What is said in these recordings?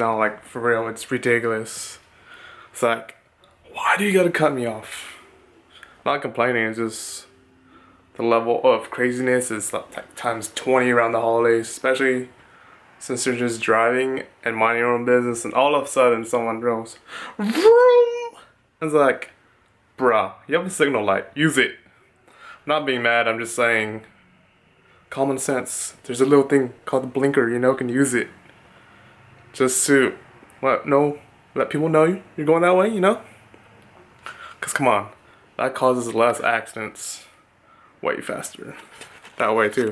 Now, like, for real, it's ridiculous. It's like, why do you gotta cut me off? Not complaining, it's just the level of craziness is like times 20 around the holidays, especially since you're just driving and minding your own business, and all of a sudden someone goes, vroom! It's like, bruh, you have a signal light, use it. I'm not being mad, I'm just saying, common sense. There's a little thing called the blinker, you know, can use it. Just to let people know you're going that way, you know? Cause come on, that causes less accidents way faster that way too.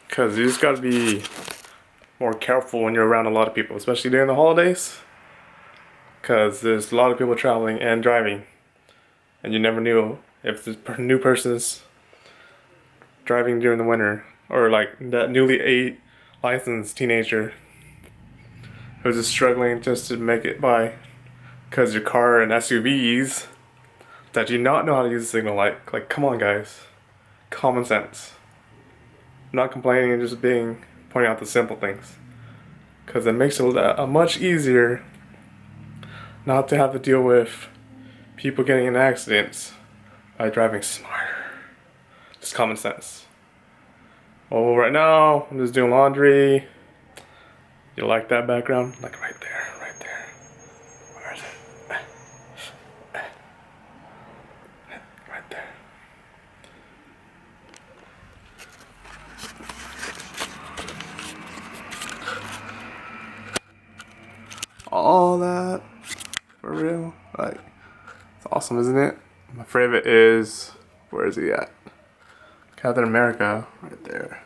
Cause you just gotta be more careful when you're around a lot of people, especially during the holidays. Cause there's a lot of people traveling and driving, and you never knew if this new person's driving during the winter, or like that newly licensed teenager who's just struggling just to make it by. Cause your car and SUVs that do not know how to use a signal light. Like, come on, guys, common sense. I'm not complaining, and just pointing out the simple things. Cause it makes it much easier not to have to deal with people getting in accidents by driving smarter. Just common sense. Oh, right now I'm just doing laundry. You like that background? Like right there, right there. Where is it? Right there. All that, for real, like, it's awesome, isn't it? My favorite is, where is he at? Captain America, right there.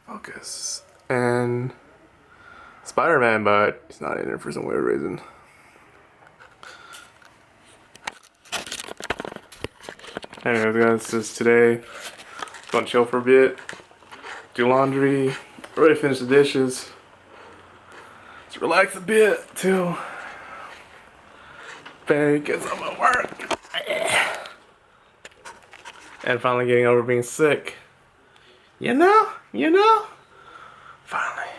Focus. And Spider-Man, but he's not in there for some weird reason. Anyways, guys, just today, gonna chill for a bit, do laundry, already finished the dishes. Just relax a bit till Ben gets up at work. And finally getting over being sick. You know? Finally.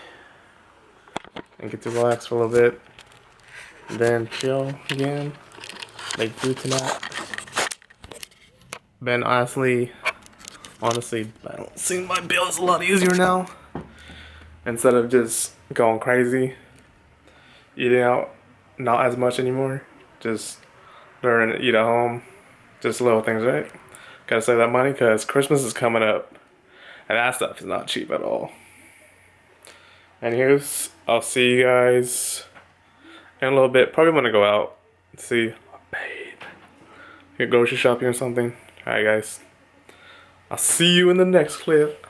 And get to relax for a little bit. And then chill again. Make food tonight. Ben, honestly, I don't see my bills a lot easier now. Instead of just going crazy, eating out, not as much anymore. Just learning to eat at home. Just little things, right? Gotta save that money because Christmas is coming up. And that stuff is not cheap at all. Anyways, I'll see you guys in a little bit. Probably gonna go out and see a babe. Get grocery shopping or something. Alright, guys. I'll see you in the next clip.